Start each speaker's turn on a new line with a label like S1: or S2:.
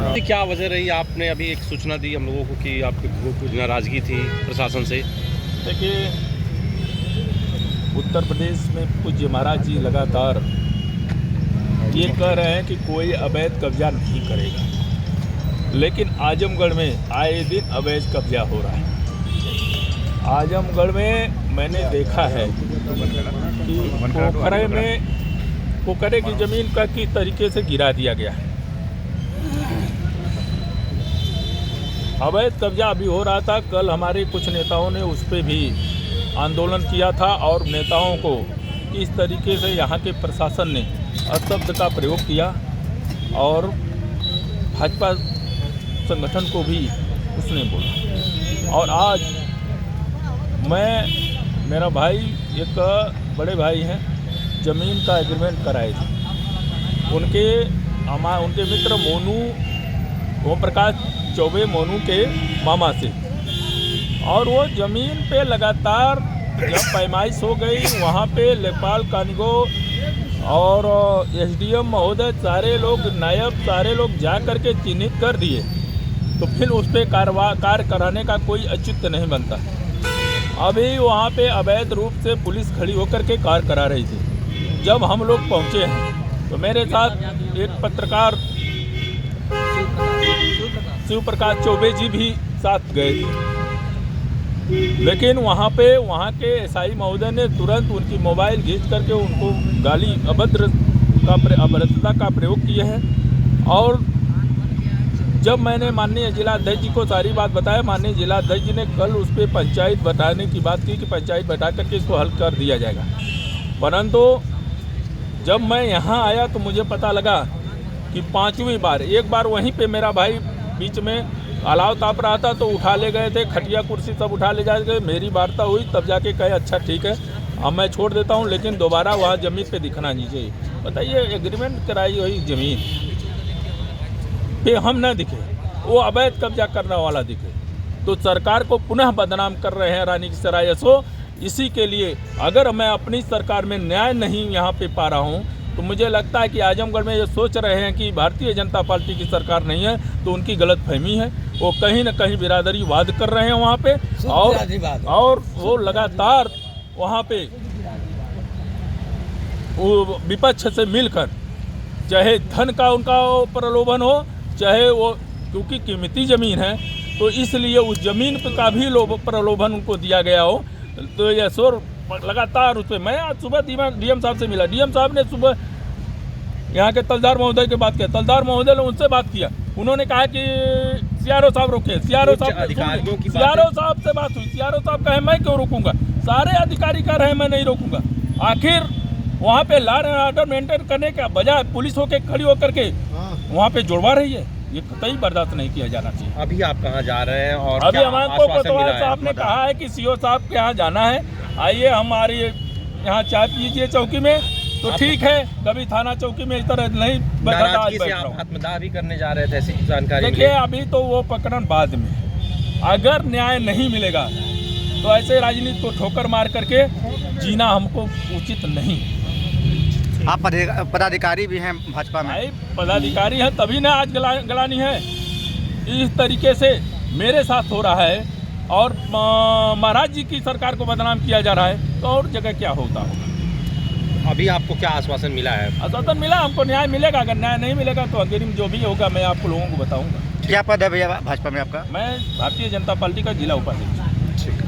S1: No. क्या वजह रही? आपने अभी एक सूचना दी हम लोगों को कि आपको कुछ नाराजगी थी प्रशासन से।
S2: देखिए, उत्तर प्रदेश में पूज्य महाराज जी लगातार ये कह रहे हैं कि कोई अवैध कब्जा नहीं करेगा, लेकिन आजमगढ़ में आए दिन अवैध कब्जा हो रहा है। आजमगढ़ में मैंने देखा है कि पोखरे की ज़मीन का किस तरीके से गिरा दिया गया है। अवैध कब्जा अभी हो रहा था। कल हमारे कुछ नेताओं ने उस पर भी आंदोलन किया था और नेताओं को किस तरीके से यहाँ के प्रशासन ने अशब्द का प्रयोग किया और भाजपा संगठन को भी उसने बोला। और आज मेरा भाई, एक बड़े भाई हैं, ज़मीन का एग्रीमेंट कराए थे। उनके मित्र मोनू, ओम प्रकाश चौबे, मोनू के मामा से, और वो ज़मीन पे लगातार जब पैमाइश हो गई, वहाँ पे लेखपाल कानगो और एसडीएम महोदय, सारे लोग, नायब, सारे लोग जा कर के चिन्हित कर दिए, तो फिर उस पर कार्य कराने का कोई औचित्य नहीं बनता। अभी वहाँ पे अवैध रूप से पुलिस खड़ी होकर के कार्य करा रही थी। जब हम लोग पहुँचे हैं तो मेरे साथ एक पत्रकार शिव प्रकाश चौबे जी भी साथ गए थे, लेकिन वहाँ के एसआई महोदय ने तुरंत उनकी मोबाइल खींच करके उनको गाली, अभद्रता का प्रयोग किए हैं। और जब मैंने माननीय जिलाध्यक्ष जी को सारी बात बताया, माननीय जिलाध्यक्ष जी ने कल उस पर पंचायत बैठाने की बात की कि पंचायत बैठा करके इसको हल कर दिया जाएगा। परंतु जब मैं यहाँ आया तो मुझे पता लगा कि 5वीं बार, एक बार वहीं पे मेरा भाई बीच में अलाव ताप रहा था तो उठा ले गए थे, खटिया कुर्सी सब उठा ले जाए। मेरी वार्ता हुई तब जाके कहे अच्छा ठीक है, अब मैं छोड़ देता हूँ, लेकिन दोबारा वहाँ ज़मीन पे दिखना नहीं चाहिए। बताइए, एग्रीमेंट कराई हुई ज़मीन पे हम न दिखे, वो अवैध कब्जा करने वाला दिखे, तो सरकार को पुनः बदनाम कर रहे हैं रानी की सराय एसओ। इसी के लिए अगर मैं अपनी सरकार में न्याय नहीं यहाँ पे पा रहा हूँ, तो मुझे लगता है कि आजमगढ़ में ये सोच रहे हैं कि भारतीय जनता पार्टी की सरकार नहीं है, तो उनकी गलतफहमी है। वो कहीं न कहीं बिरादरीवाद कर रहे हैं वहाँ पे, और वो लगातार वहाँ पे वो विपक्ष से मिलकर, चाहे धन का उनका प्रलोभन हो, चाहे वो, क्योंकि कीमती ज़मीन है तो इसलिए उस ज़मीन का भी प्रलोभन उनको दिया गया हो, तो ये शोर लगातार उस पर। मैं आज सुबह डीएम साहब से मिला, डीएम साहब ने सुबह यहाँ के तलदार महोदय की बात किया, तलदार महोदय ने उनसे बात किया, उन्होंने कहा कि सीआरओ साहब रोके, सीआरओ साहब से बात हुई, सीआरओ साहब कहे मैं क्यों रोकूंगा, सारे अधिकारी कह रहे हैं मैं नहीं रोकूंगा। आखिर वहाँ पे लॉ एंड ऑर्डर मेंटेन करने के बजाय पुलिस होकर खड़ी होकर के वहाँ पे जुड़वा रही है, ये कतई बर्दाश्त नहीं किया जाना चाहिए।
S1: अभी आप कहाँ जा रहे हैं? और
S2: अभी हमारे कोतवाल साहब ने कहा है कि सीओ साहब के यहाँ जाना है, आइए हमारी यहाँ चाय पीजिए चौकी में, तो ठीक है। कभी थाना चौकी में इस तरह नहीं बैठा,
S1: आत्मदाह भी करने जा रहे थे, ऐसी जानकारी।
S2: देखिए, अभी तो वो पकड़न बाद में, अगर न्याय नहीं मिलेगा तो ऐसे राजनीति को ठोकर मार करके जीना हमको उचित नहीं।
S3: आप पदाधिकारी भी हैं भाजपा में?
S2: पदाधिकारी हैं तभी ना आज गलानी है। इस तरीके से मेरे साथ हो रहा है और महाराज जी की सरकार को बदनाम किया जा रहा है, तो और जगह क्या होता होगा।
S1: अभी आपको क्या आश्वासन मिला है?
S2: आश्वासन मिला, हमको न्याय मिलेगा। अगर न्याय नहीं मिलेगा तो अग्रिम जो भी होगा मैं आपको लोगों को बताऊंगा।
S3: क्या पद है भैया भाजपा में आपका?
S2: मैं भारतीय जनता पार्टी का जिला उपाध्यक्ष।
S1: ठीक है।